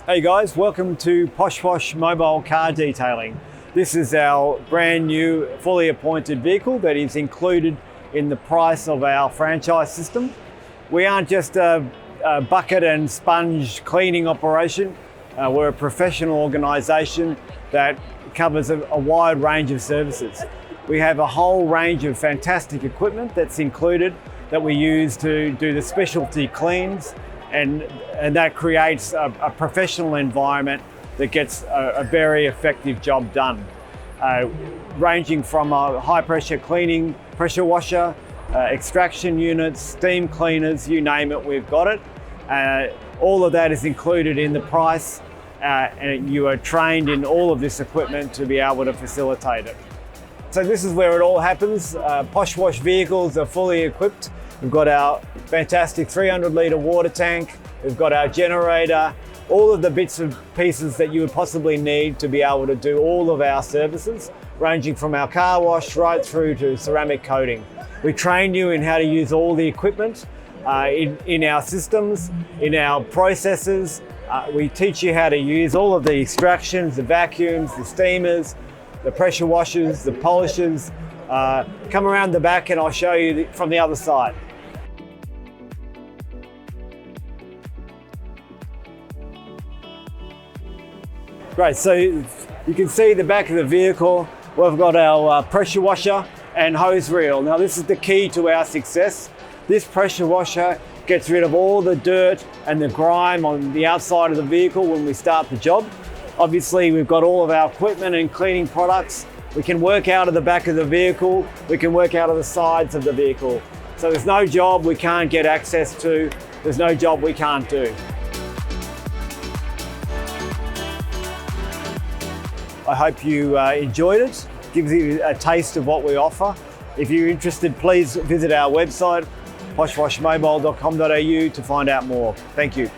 Hey guys, welcome to Posh Wash Mobile Car Detailing. This is our brand new fully appointed vehicle that is included in the price of our franchise system. We aren't just a bucket and sponge cleaning operation. We're a professional organisation that covers a wide range of services. We have a whole range of fantastic equipment that's included that we use to do the specialty cleans, and that creates a professional environment that gets a very effective job done. Ranging from a high pressure cleaning, pressure washer, extraction units, steam cleaners, you name it, we've got it. All of that is included in the price, and you are trained in all of this equipment to be able to facilitate it. So this is where it all happens. Posh Wash vehicles are fully equipped. We've got our fantastic 300 litre water tank. We've got our generator, all of the bits and pieces that you would possibly need to be able to do all of our services, ranging from our car wash right through to ceramic coating. We train you in how to use all the equipment in our systems, in our processes. We teach you how to use all of the extractions, the vacuums, the steamers, the pressure washers, the polishers. Come around the back and I'll show you from the other side. Great, so you can see the back of the vehicle. We've got our pressure washer and hose reel. Now this is the key to our success. This pressure washer gets rid of all the dirt and the grime on the outside of the vehicle when we start the job. Obviously, we've got all of our equipment and cleaning products. We can work out of the back of the vehicle. We can work out of the sides of the vehicle. So there's no job we can't get access to. There's no job we can't do. I hope you enjoyed it. Gives you a taste of what we offer. If you're interested, please visit our website, poshwashmobile.com.au, to find out more. Thank you.